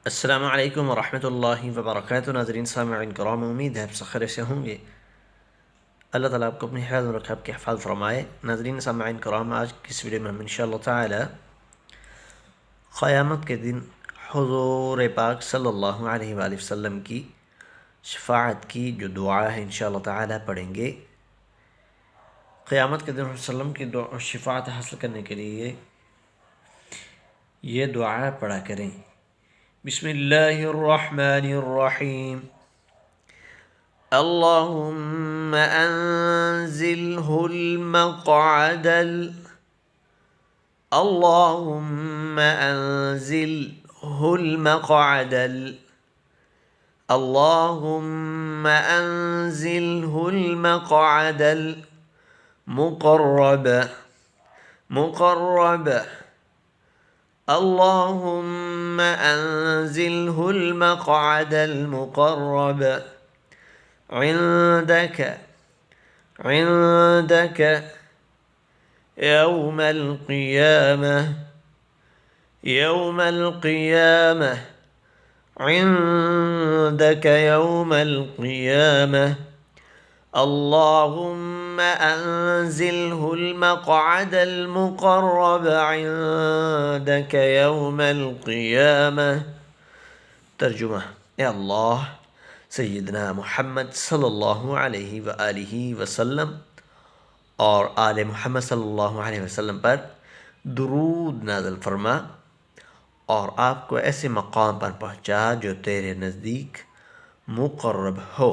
अस्सलामु अलैकुम वरहमतुल्लाहि वबरकातुहू। नाज़रीन सामईन किराम, उम्मीद है आप सब खैर से होंगे। अल्लाह ताला आपको अपनी हिफाज़त में रखे, आपके हिफाज़त फरमाए। नाज़रीन सामईन किराम, आज की इस वीडियो में हम इंशाअल्लाह ताला क़यामत के दिन हुज़ूर पाक सल्लल्लाहु अलैहि वसल्लम की शफ़ाअत की जो दुआ है इंशाअल्लाह ताला पढ़ेंगे। क़यामत के दिन वसल्लम की शफ़ाअत हासिल करने के लिए ये दुआ पढ़ा करें। बिस्मिल्लाहिर्रहमानिर्रहीम। अल्लाहुम्म अंज़िलहुल मक़अदल अल्लाहुम्म अंज़िलहुल मक़अदल अल्लाहुम्म अंज़िलहुल मक़अदल मुक़र्रब मुक़र्रब अल्लाहुम्म अंज़िलहुल मक़अदल मुक़र्रब عندك عندك يوم القيامة يوم القيامة عندك يوم القيامة اللهم أنزله المقعد المقرب عندك يوم القيامة। तर्जुमा। ए अल्लाह, सैयदना मोहम्मद सल्लल्लाहु अलैहि वसल्लम और आले मोहम्मद सल्लल्लाहु अलैहि वसल्लम पर दुरूद नाज़िल फरमा और आपको ऐसे मकाम पर पहुँचा जो तेरे नज़दीक मुक़र्रब हो।